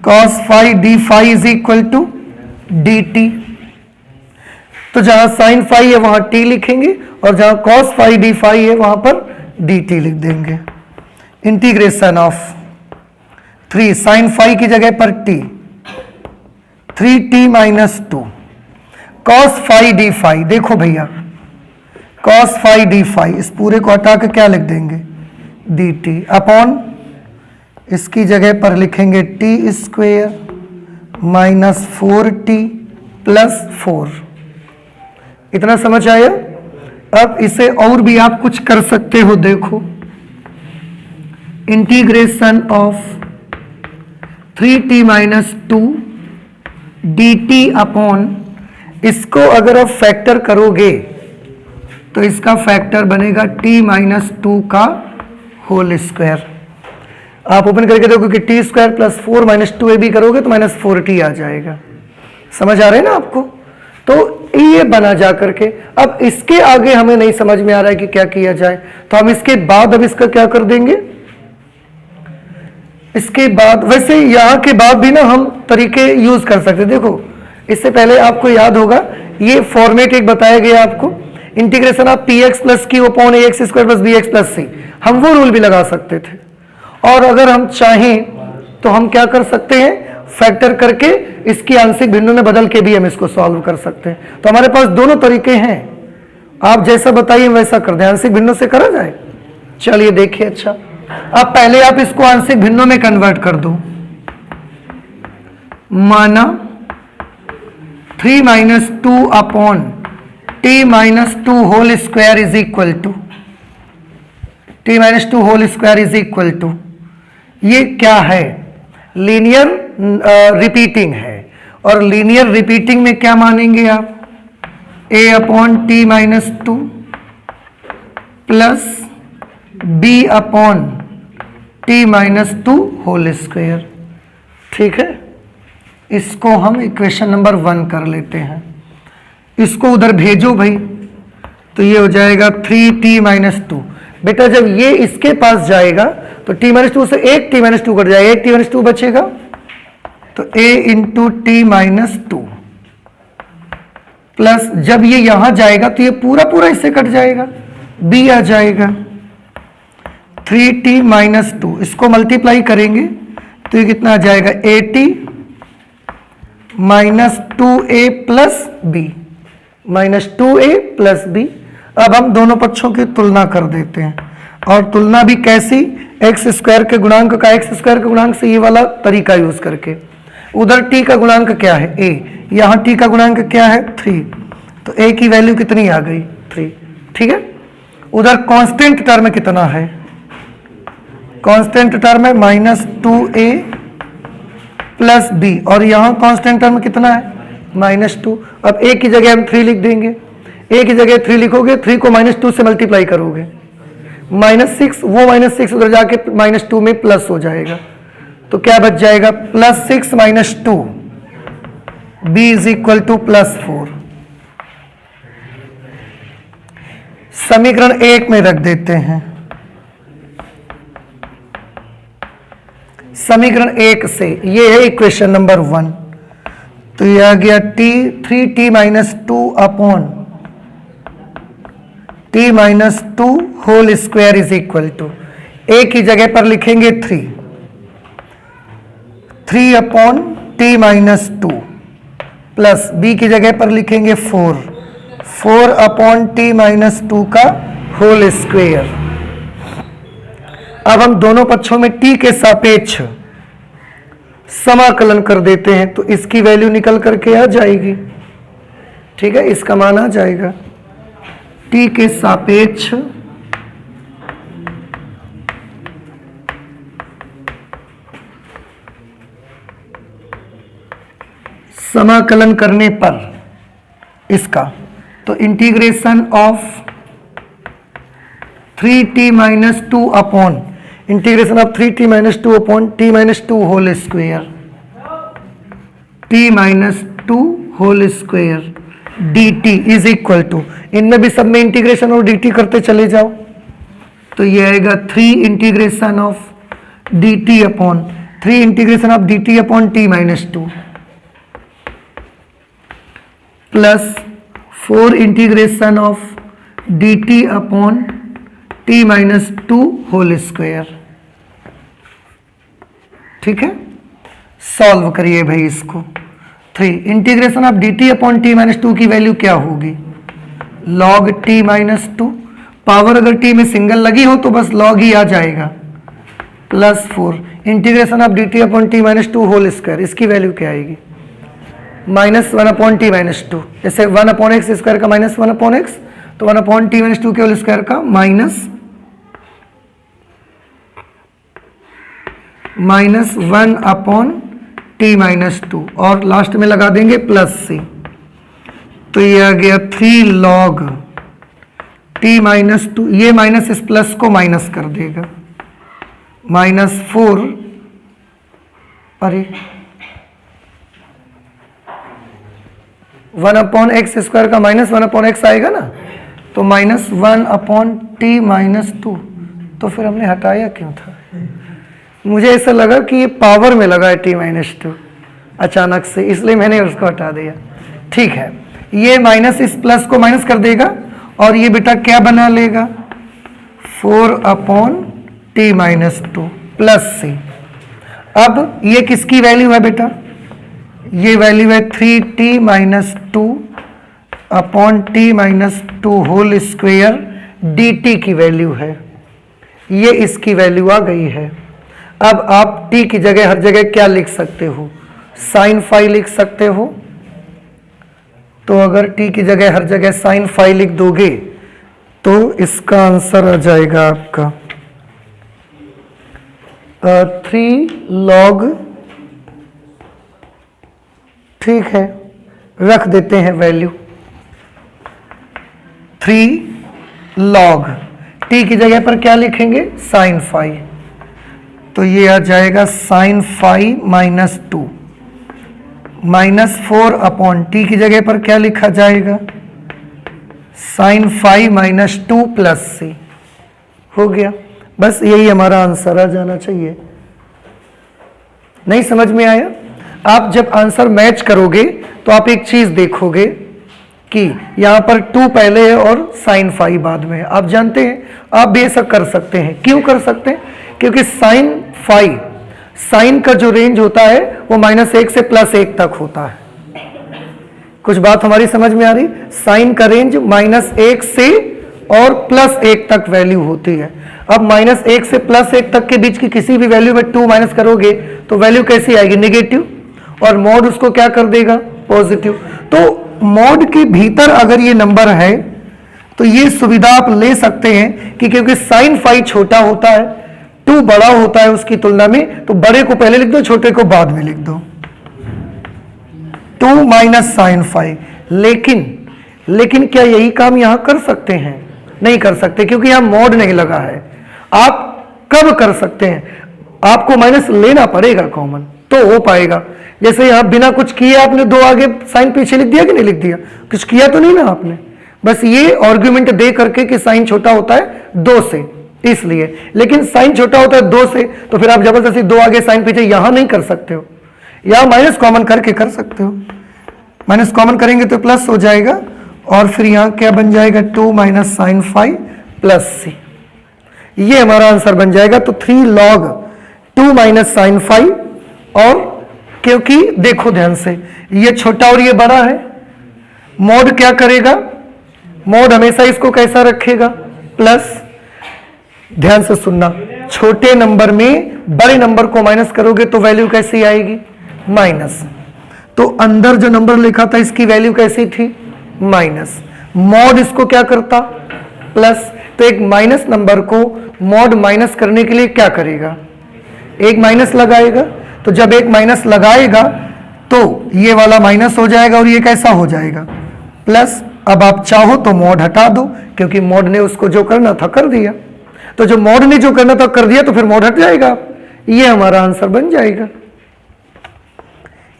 cos phi d phi is equal to d t. तो जहां साइन फाई है वहां टी लिखेंगे, और जहां cos फाई डी फाई है वहां पर डी टी लिख देंगे। इंटीग्रेशन ऑफ 3 साइन फाई की जगह पर t, 3t - 2 cos phi d phi. देखो भैया, cos फाई डी फाई, इस पूरे को हटा के क्या लिख देंगे, डी टी, अपॉन इसकी जगह पर लिखेंगे टी स्क्वेयर -4t + 4। इतना समझ आया? अब इसे और भी आप कुछ कर सकते हो, देखो integration of 3t - 2 dt upon, इसको अगर आप फैक्टर करोगे तो इसका फैक्टर बनेगा t - 2 का होल स्क्वायर। आप ओपन करके देखो कि टी स्क्वायर + 4 - 2ab करोगे तो -4t आ जाएगा। समझ आ रहा है ना आपको? तो ये बना जा करके, अब इसके आगे हमें नहीं समझ में आ रहा है कि क्या किया जाए, तो हम इसके बाद अब इसका क्या कर देंगे, इसके बाद वैसे यहां के बाद भी ना हम तरीके यूज कर सकते। देखो इससे पहले आपको याद होगा ये फॉर्मेट एक बताया गया आपको, integration of px + q upon ax² + bx + c। हम वो रूल भी लगा सकते थे, और अगर हम चाहें तो हम क्या कर सकते हैं, फैक्टर करके इसकी आंशिक भिन्नों में बदल के भी हम इसको सॉल्व कर सकते हैं। तो हमारे पास दोनों तरीके हैं, आप जैसा बताइए वैसा कर दें। आंशिक भिन्नों से करा जाए, चलिए देखिए। अच्छा, अब पहले आप इसको आंशिक भिन्नों में कन्वर्ट कर दो। माना 3 - 2 upon t - 2 whole square is equal to, t - 2 whole square is equal to, ये क्या है, लीनियर रिपीटिंग है। और लीनियर रिपीटिंग में क्या मानेंगे आप, a upon t - 2 plus b upon t - 2 whole square. ठीक है, इसको हम इक्वेशन नंबर 1 कर लेते हैं। इसको उधर भेजो भाई, तो ये हो जाएगा 3t - 2। बेटा जब ये इसके पास जाएगा तो t - 2 से एक t - 2 कट जाएगा, एक t - 2 बचेगा, तो a × t - 2 प्लस जब ये यहां जाएगा तो ये पूरा पूरा इससे कट जाएगा, b आ जाएगा 3t - 2। इसको मल्टीप्लाई करेंगे तो ये कितना आ जाएगा, at - 2a + b, -2a + b। अब हम दोनों पक्षों की तुलना कर देते हैं, और तुलना भी कैसी, x² के गुणांक का x² के गुणांक से, ये वाला तरीका यूज करके। उधर t का गुणांक क्या है, a, यहाँ t का गुणांक क्या है, 3, तो a की वैल्यू कितनी आ गई, 3। ठीक है, उधर कांस्टेंट टर्म कितना है, कांस्टेंट टर्म है -2a + b, और यहाँ कांस्टेंट टर्म कितना है, -2। अब a की जगह हम 3 लिख देंगे, a की जगह 3 लिखोगे, 3 को -2 से मल्टीप्लाई करोगे, -6, वो -6 उधर जाके -2 में प्लस हो जाएगा, तो क्या बच जाएगा, +6 - 2 b = +4। समीकरण 1 में रख देते हैं। समीकरण 1 से, ये है इक्वेशन नंबर 1। तो ये आ गया t 3t minus 2 upon t minus 2 whole square is equal to, a की जगह पर लिखेंगे 3 upon t minus 2 plus b की जगह पर लिखेंगे 4 अपॉन t माइनस 2 का होल स्क्वायर। अब हम दोनों पक्षों में t के सापेक्ष समाकलन कर देते हैं, तो इसकी वैल्यू निकल करके आ जाएगी। ठीक है, इसका मान आ जाएगा t के सापेक्ष समाकलन करने पर इसका, तो integration of 3t minus 2 upon integration of 3t minus 2 upon t minus 2 whole square, t minus 2 whole square dt is equal to, इनमें भी सब में इंटीग्रेशन और dt करते चले जाओ, तो ये आएगा 3 integration of dt upon 3 integration of dt upon t minus 2 plus 4 integration of dt upon t minus 2 whole square. ठीक है, सॉल्व करिए भाई इसको। 3 integration of dt upon t minus 2 की वैल्यू क्या होगी, log t माइनस 2, पावर अगर t में सिंगल लगी हो तो बस log ही आ जाएगा, plus 4 integration of dt upon t minus 2 whole square, इसकी वैल्यू क्या आएगी, माइनस 1 अपॉन t माइनस 2, जैसे 1 अपॉन एक्स स्क्वायर का माइनस 1 अपॉन एक्स, तो 1 अपॉन t माइनस 2 के होल स्क्वायर का माइनस 1 अपॉन t माइनस 2, और लास्ट में लगा देंगे प्लस c, तो ये आ गया 3 log t माइनस 2, ये माइनस इस प्लस को माइनस कर देगा, माइनस 4, अरे 1 अपॉन एक्स स्क्वायर का माइनस 1 अपॉन एक्स आएगा ना, तो माइनस 1 अपॉन टी माइनस 2, तो फिर हमने हटाया क्यों था, मुझे ऐसा लगा कि ये पावर में लगा है t माइनस 2 अचानक से, इसलिए मैंने उसको हटा दिया। ठीक है, ये माइनस इस प्लस को माइनस कर देगा, और ये बेटा क्या बना लेगा, 4 upon T minus 2 plus c। अब ये किसकी वैल्यू है बेटा, ये वैल्यू है 3t minus 2 upon t minus 2 whole square dt की वैल्यू है, ये इसकी वैल्यू आ गई है। अब आप t की जगह हर जगह क्या लिख सकते हो, साइन फाई लिख सकते हो, तो अगर t की जगह हर जगह साइन फाई लिख दोगे तो इसका आंसर आ जाएगा आपका 3 log, ठीक है, रख देते हैं वैल्यू 3 log, t की जगह पर क्या लिखेंगे, साइन फाई, तो ये आ जाएगा sine phi minus 2, minus 4 upon t की जगह पर क्या लिखा जाएगा, sine phi minus 2 plus c, हो गया। बस यही हमारा आंसर आ जाना चाहिए। नहीं समझ में आया, आप जब आंसर मैच करोगे तो आप एक चीज देखोगे कि यहां पर 2 पहले है और साइन फाई बाद में है। आप जानते हैं, आप भी ऐसा कर सकते हैं। क्यों कर सकते हैं, क्योंकि साइन फाई, साइन का जो रेंज होता है वो -1 से +1 तक होता है। कुछ बात हमारी समझ में आ रही, साइन का रेंज -1 से और +1 तक वैल्यू होती है। अब -1 से +1 तक के बीच की किसी भी वैल्यू में 2 माइनस करोगे तो वैल्यू कैसी आएगी, नेगेटिव, और मॉड उसको क्या कर देगा, पॉजिटिव। तो मॉड के भीतर अगर ये नंबर है तो ये सुविधा आप ले सकते हैं कि क्योंकि साइन फाई छोटा होता है, 2 बड़ा होता है उसकी तुलना में, तो बड़े को पहले लिख दो, छोटे को बाद में लिख दो, 2 माइनस साइन फाई। लेकिन क्या यही काम यहां कर सकते हैं, नहीं कर सकते, क्योंकि यहां मॉड नहीं लगा है। आप कब कर सकते हैं, आपको माइनस लेना पड़ेगा कॉमन तो हो पाएगा। जैसे यहां बिना कुछ किए आपने 2 आगे साइन पीछे लिख दिया कि नहीं लिख दिया, कुछ किया तो नहीं ना आपने, बस ये आर्गुमेंट दे करके कि साइन छोटा होता है 2 से, इसलिए। लेकिन साइन छोटा होता है 2 से, तो फिर आप जबरदस्ती 2 आगे साइन पीछे यहां नहीं कर सकते हो, यहां माइनस कॉमन करके कर सकते हो। माइनस कॉमन करेंगे तो प्लस हो जाएगा, और फिर यहां क्या बन जाएगा 2 माइनस साइन फाइव प्लस सी, ये हमारा आंसर बन जाएगा। तो 3 log 2 माइनस साइन फाइव, और क्योंकि देखो ध्यान से ये छोटा और ये बड़ा है, मॉड क्या करेगा, मॉड हमेशा इसको कैसा रखेगा, प्लस। ध्यान से सुनना, छोटे नंबर में बड़े नंबर को माइनस करोगे तो वैल्यू कैसी आएगी, माइनस। तो अंदर जो नंबर लिखा था इसकी वैल्यू कैसी थी, माइनस। मॉड इसको क्या करता, प्लस। तो एक माइनस नंबर को मॉड माइनस करने के लिए क्या करेगा, एक माइनस लगाएगा। तो जब एक माइनस लगाएगा तो ये वाला माइनस हो जाएगा और ये कैसा हो जाएगा, प्लस। अब आप चाहो तो मॉड हटा दो, क्योंकि मॉड ने उसको जो करना था कर दिया। तो जो मॉड ने जो करना था कर दिया, तो फिर मॉड हट जाएगा, ये हमारा आंसर बन जाएगा।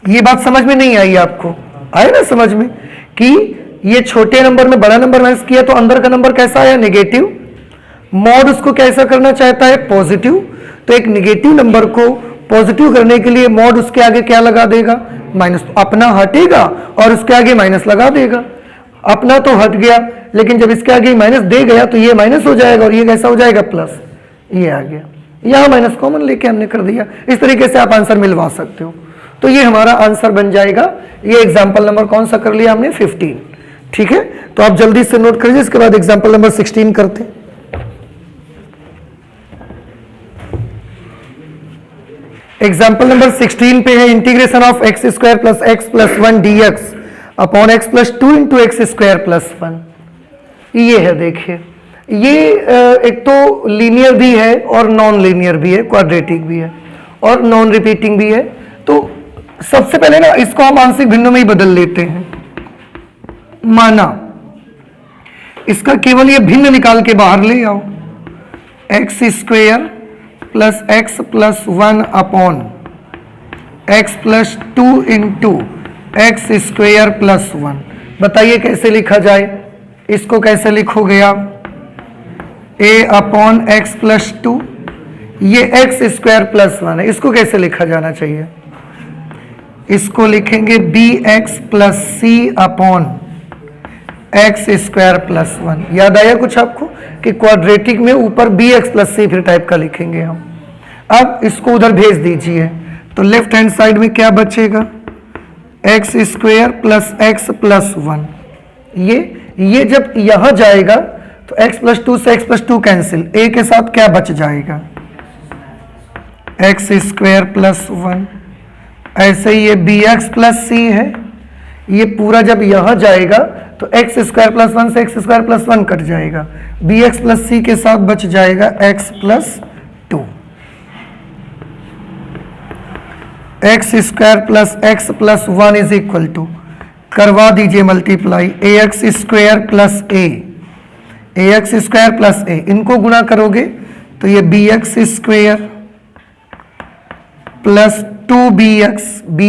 ये बात समझ में नहीं आई आपको, आए ना समझ में, कि ये छोटे नंबर में बड़ा नंबर माइनस किया तो अंदर का नंबर कैसा आया, नेगेटिव। मॉड उसको कैसा करना चाहता है, पॉजिटिव। तो एक नेगेटिव नंबर को पॉजिटिव करने के लिए मॉड उसके आगे क्या लगा देगा, माइनस। अपना हटेगा और उसके आगे माइनस लगा देगा। अपना तो हट गया, लेकिन जब इसके आगे माइनस दे गया तो ये माइनस हो जाएगा और ये कैसा हो जाएगा, प्लस। ये आ गया, यहां माइनस कॉमन लेके हमने कर दिया। इस तरीके से आप आंसर मिलवा सकते हो। तो ये हमारा आंसर बन जाएगा। ये एग्जाम्पल नंबर कौन सा कर लिया हमने, 15। ठीक है, तो आप जल्दी से नोट करिए, इसके बाद एग्जाम्पल नंबर 16 करते हैं। एग्जाम्पल नंबर 16 पे है, integration of x square plus x plus 1 D x upon x plus 2 into x square plus 1। ये है, देखिए ये एक तो लीनियर भी है और नॉन लीनियर भी है, क्वाड्रेटिक भी है और नॉन रिपीटिंग भी है। तो सबसे पहले ना इसको हम आंशिक भिन्नों में ही बदल लेते हैं। माना इसका केवल ये भिन्न निकाल के बाहर ले आओ, x square plus x plus 1 upon x plus 2 into x square plus 1। बताइए कैसे लिखा जाए, इसको कैसे लिखोगे आप, ए अपॉन एक्स प्लस 2, ये एक्स स्क्वायर प्लस 1 है, इसको कैसे लिखा जाना चाहिए, इसको लिखेंगे B x plus c upon x square plus 1। याद आया कुछ आपको कि क्वाड्रेटिक में ऊपर बी एक्स प्लस सी फिर टाइप का लिखेंगे हम। अब इसको उधर भेज दीजिए, तो लेफ्ट हैंड साइड में क्या बचेगा, x square plus x plus 1। ये जब यहां जाएगा तो x प्लस 2 से x प्लस 2 कैंसिल, a के साथ क्या बच जाएगा, एक्स स्क्वायर प्लस 1। ऐसे ही ये बी एक्स प्लस सी है, ये पूरा जब यहां जाएगा तो एक्स स्क्वायर प्लस 1 से एक्स स्क्वायर प्लस 1 कट जाएगा, बी एक्स प्लस सी के साथ बच जाएगा x plus 2। X square plus 1 is equal to, करवा दीजिए मल्टीप्लाई, ए एक्स स्क्वायर प्लस ए एक्स स्क्वायर प्लस ए, इनको गुणा करोगे तो ये B x square plus 2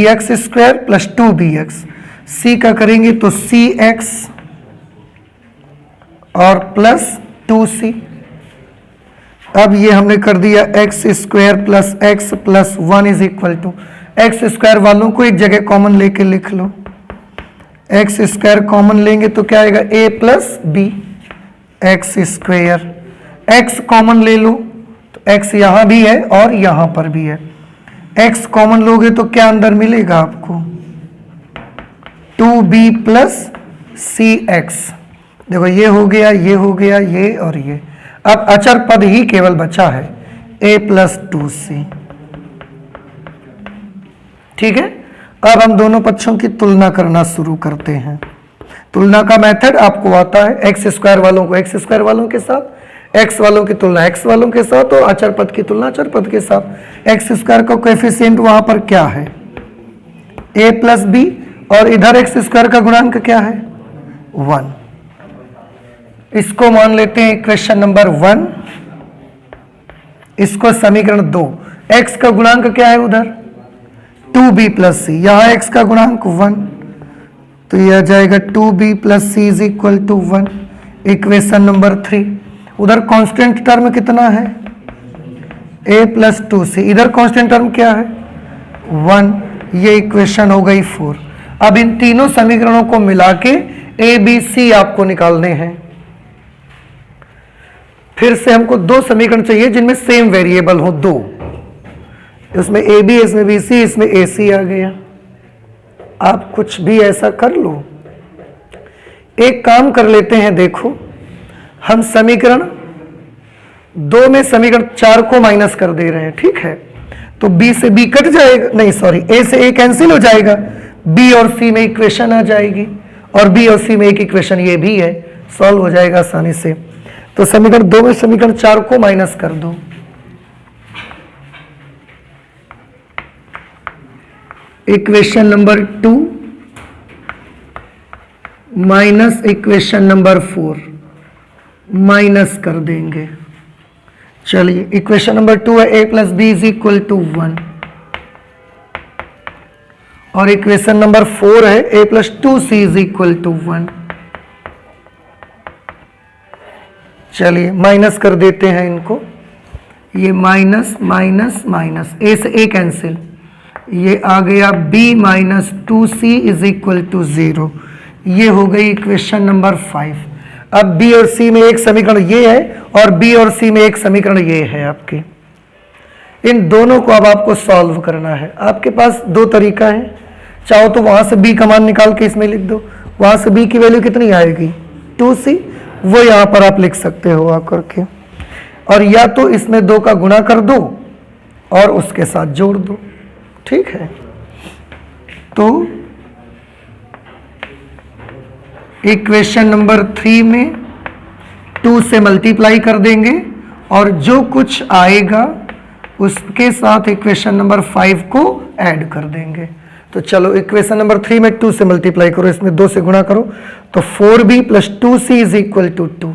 x square plus 2bx, सी का करेंगे तो सी एक्स और प्लस 2c। अब ये हमने कर दिया x square plus x plus 1 is equal to, x square वालों को एक जगह कॉमन लेके लिख लो, एक्स स्क्वायर कॉमन लेंगे तो क्या आएगा, a plus b x square, x common ले लो तो एक्स यहां भी है और यहां पर भी है, एक्स कॉमन लोगे तो क्या अंदर मिलेगा आपको, 2b प्लस सी एक्स। देखो ये हो गया, ये हो गया, ये और ये। अब अचर पद ही केवल बचा है, a प्लस 2c। ठीक है, अब हम दोनों पक्षों की तुलना करना शुरू करते हैं। तुलना का मेथड आपको आता है, एक्स स्क्वायर वालों को एक्स स्क्वायर वालों के साथ, एक्स वालों की तुलना एक्स वालों के साथ और अचर पद की तुलना अचर पद के साथ। एक्स स्क्वायर का कोएफिशिएंट वहां पर क्या है, a प्लस बी, और इधर एक्स स्क्वायर का गुणांक क्या है, 1। इसको मान लेते हैं इक्वेशन नंबर 1, इसको समीकरण 2। एक्स का गुणांक क्या है उधर, 2b प्लस सी, यहां एक्स का गुणांक 1, तो यह आ जाएगा 2b plus c is equal to 1। Equation number 3, उधर कांस्टेंट टर्म कितना है a प्लस 2c, इधर कांस्टेंट टर्म क्या है 1, ये इक्वेशन हो गई 4। अब इन तीनों समीकरणों को मिला के a b c आपको निकालने हैं। फिर से हमको दो समीकरण चाहिए जिनमें सेम वेरिएबल हो, दो, इसमें a b, इसमें b c, इसमें a c आ गया। आप कुछ भी ऐसा कर लो। एक काम कर लेते हैं, देखो हम समीकरण 2 में समीकरण 4 को माइनस कर दे रहे हैं, ठीक है, तो b से b कट जाएगा, नहीं सॉरी, a से a कैंसिल हो जाएगा, b और c में इक्वेशन आ जाएगी, और b और c में एक इक्वेशन ये भी है, सॉल्व हो जाएगा आसानी से। तो समीकरण 2 में समीकरण 4 को माइनस कर दो, equation number 2 minus equation number 4 minus कर देंगे। चलिए, इक्वेशन नंबर 2 है a plus b is equal to 1, और इक्वेशन नंबर 4 है a plus 2c is equal to 1। चलिए माइनस कर देते हैं इनको, ये माइनस माइनस माइनस, a से a कैंसिल, ये आ गया b minus 2c is equal to 0। ये हो गई इक्वेशन नंबर 5। अब b और c में एक समीकरण ये है और b और c में एक समीकरण ये है आपके। इन दोनों को अब आपको सॉल्व करना है। आपके पास दो तरीका है, चाहो तो वहां से b का मान निकाल के इसमें लिख दो, वहां से b की वैल्यू कितनी आएगी 2c, वो यहां पर आप लिख सकते हो आकर के, और या तो इसमें 2 का गुणा कर दो और उसके साथ जोड़ दो, ठीक है। तो इक्वेशन नंबर 3 में 2 से मल्टीप्लाई कर देंगे और जो कुछ आएगा उसके साथ इक्वेशन नंबर 5 को ऐड कर देंगे। तो चलो इक्वेशन नंबर 3 में 2 से मल्टीप्लाई करो, इसमें 2 से गुणा करो, तो 4b plus 2c is equal to 2,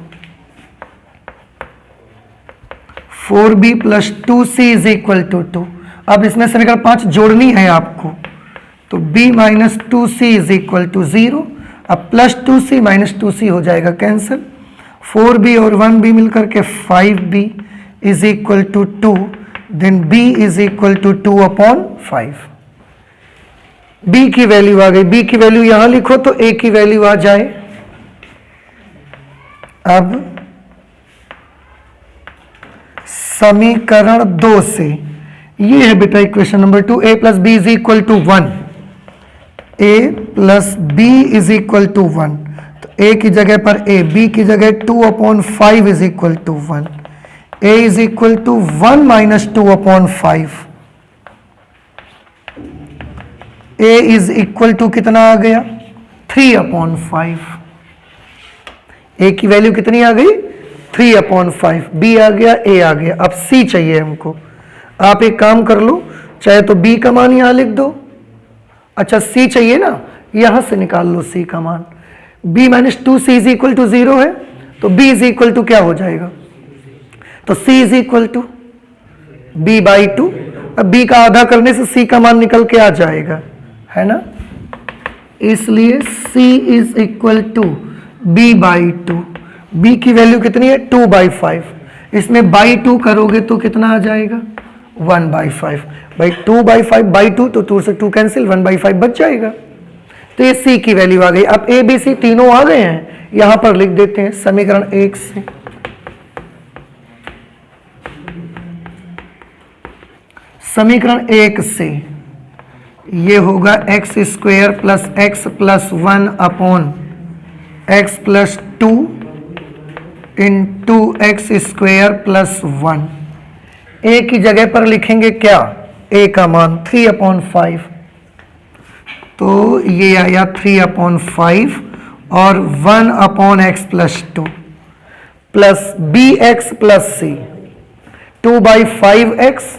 4b plus 2c is equal to 2। अब इसमें समीकरण 5 जोड़नी है आपको, तो b minus 2c is equal to 0। अब प्लस 2c माइनस 2c हो जाएगा कैंसिल, 4b और 1b मिलकर के 5b is equal to 2, then b is equal to 2 upon 5। b की वैल्यू आ गई, b की वैल्यू यहां लिखो तो a की वैल्यू आ जाए। अब समीकरण 2 से ये है बेटा equation number 2, a plus b is equal to 1, a plus b is equal to 1, तो a की जगह पर a, b की जगह 2 upon 5 is equal to 1, a is equal to 1 minus 2 upon 5, a is equal to कितना आ गया 3 अपॉन 5, a की वैल्यू कितनी आ गई 3 अपॉन 5, b आ गया, a आ गया। अब c चाहिए हमको। आप एक काम कर लो, चाहे तो b का मान यहां लिख दो, अच्छा c चाहिए ना, यहां से निकाल लो c का मान, b minus 2c is equal to 0 है, तो b इज इक्वल टू क्या हो जाएगा, तो c is equal to b by 2। अब b का आधा करने से c का मान निकल के आ जाएगा, है ना, इसलिए c is equal to b by 2। b की वैल्यू कितनी है 2 बाई 5, इसमें बाई 2 करोगे तो कितना आ जाएगा 1 बाई 5, भाई 2 बाई 5 बाई 2, तो 2 से 2 कैंसिल, 1 बाई 5 बच जाएगा। तो ये c की वैल्यू आ गई। अब a b c तीनों आ गए हैं, यहां पर लिख देते हैं समीकरण 1 से। समीकरण 1 से ये होगा x square plus x plus 1 upon x plus 2 into x square plus 1। a की जगह पर लिखेंगे क्या, a का मान 3 अपॉन 5, तो ये आया 3 अपॉन 5 और 1 upon x plus 2 plus b x plus c, 2 by 5 x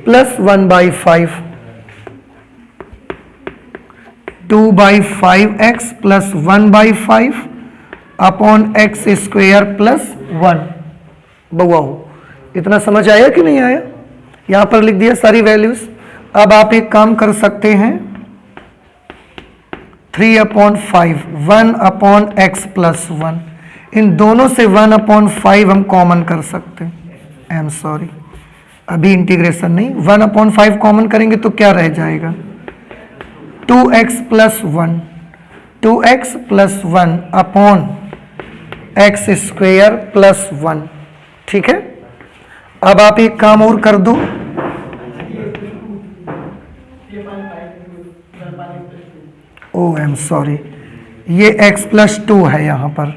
plus 1 by 5, 2 by 5 x plus 1 by 5 upon x square plus 1। बउआ इतना समझ आया कि नहीं आया, यहां पर लिख दिया सारी वैल्यूज। अब आप एक काम कर सकते हैं, 3 अपॉन 5, 1 अपॉन एक्स प्लस 1, इन दोनों से 1/5 हम कॉमन कर सकते हैं। आई एम सॉरी, अभी इंटीग्रेशन नहीं, 1/5 कॉमन करेंगे तो क्या रह जाएगा, 2x + 1, 2x + 1 अपॉन x² + 1। ठीक है, अब आप एक काम और कर दो, ओ आई एम सॉरी, ये x + 2 है यहां पर,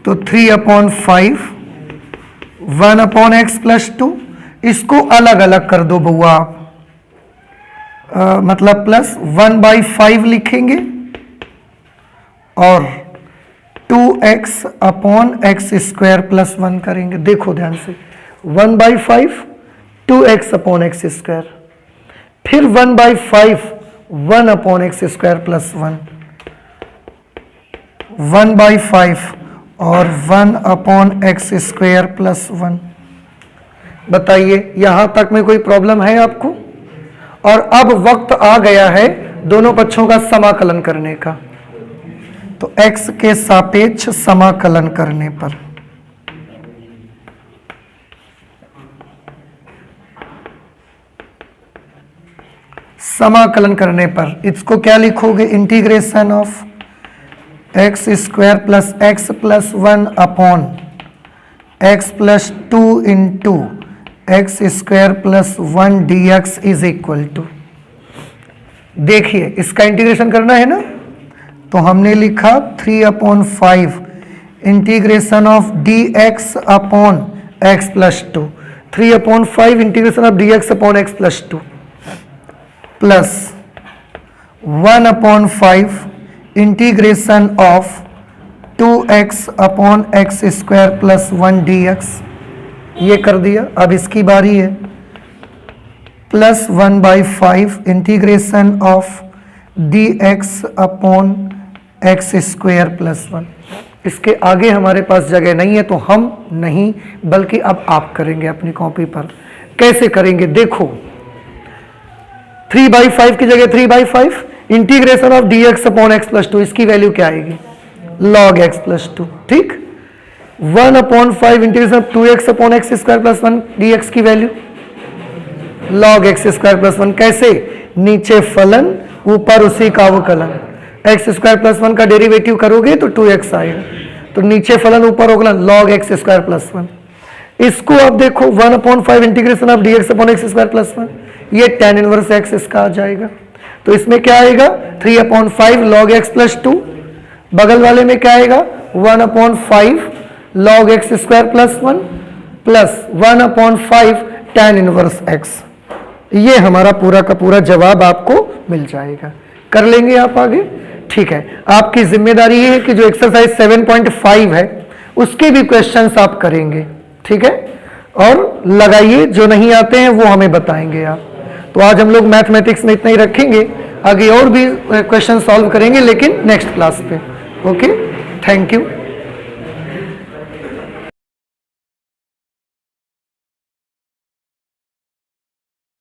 तो 3/5 1/x + 2, इसको अलग अलग कर दो बउआ आप, मतलब प्लस 1/5 लिखेंगे और 2x/x² + 1 करेंगे। देखो ध्यान से, 1/5 2x/x², फिर 1/5 1/x² + 1, 1/5 और 1/x² + 1। बताइए यहां तक में कोई प्रॉब्लम है आपको? और अब वक्त आ गया है दोनों पक्षों का समाकलन करने का, तो x के सापेक्ष समाकलन करने पर इसको क्या लिखोगे, integration of x² + x + 1 upon x + 2 into x² + 1 dx is equal to, देखिए इसका इंटीग्रेशन करना है ना, तो हमने लिखा 3/5 integration of dx upon x + 2, 3/5 integration of dx upon x + 2 plus 1/5 integration of 2x upon x² + 1 dx, ये कर दिया। अब इसकी बारी है, plus 1/5 integration of dx upon x² + 1। इसके आगे हमारे पास जगह नहीं है, तो हम नहीं बल्कि अब आप करेंगे अपनी कॉपी पर। कैसे करेंगे देखो, 3/5 की जगह 3/5 integration of dx upon x + 2, इसकी वैल्यू क्या आएगी, log x + 2। ठीक, 1/5 integration of 2x upon x² + 1 dx की वैल्यू log x² + 1। कैसे, नीचे फलन ऊपर उसी का अवकलन, x² + 1 का डेरिवेटिव करोगे तो 2x आएगा, तो नीचे फलन ऊपर अवकलन log x² + 1। इसको अब देखो 1/5 integration of dx upon x² + 1, ये tan 1x इसका आ जाएगा, तो इसमें क्या आएगा 3/5 log x + 2, बगल वाले में क्या आएगा 1/5 log x² + 1 plus 1/5 tan 1x। ये हमारा पूरा का पूरा जवाब आपको मिल जाएगा। कर लेंगे आप आगे, ठीक है। आपकी जिम्मेदारी ये है कि जो एक्सरसाइज 7.5 है उसके भी क्वेश्चंस आप करेंगे, ठीक है, और लगाइए, जो नहीं आते हैं वो हमें बताएंगे आप। तो आज हम लोग मैथमेटिक्स में इतना ही रखेंगे, आगे और भी क्वेश्चन सॉल्व करेंगे लेकिन नेक्स्ट क्लास पे। Okay, thank you.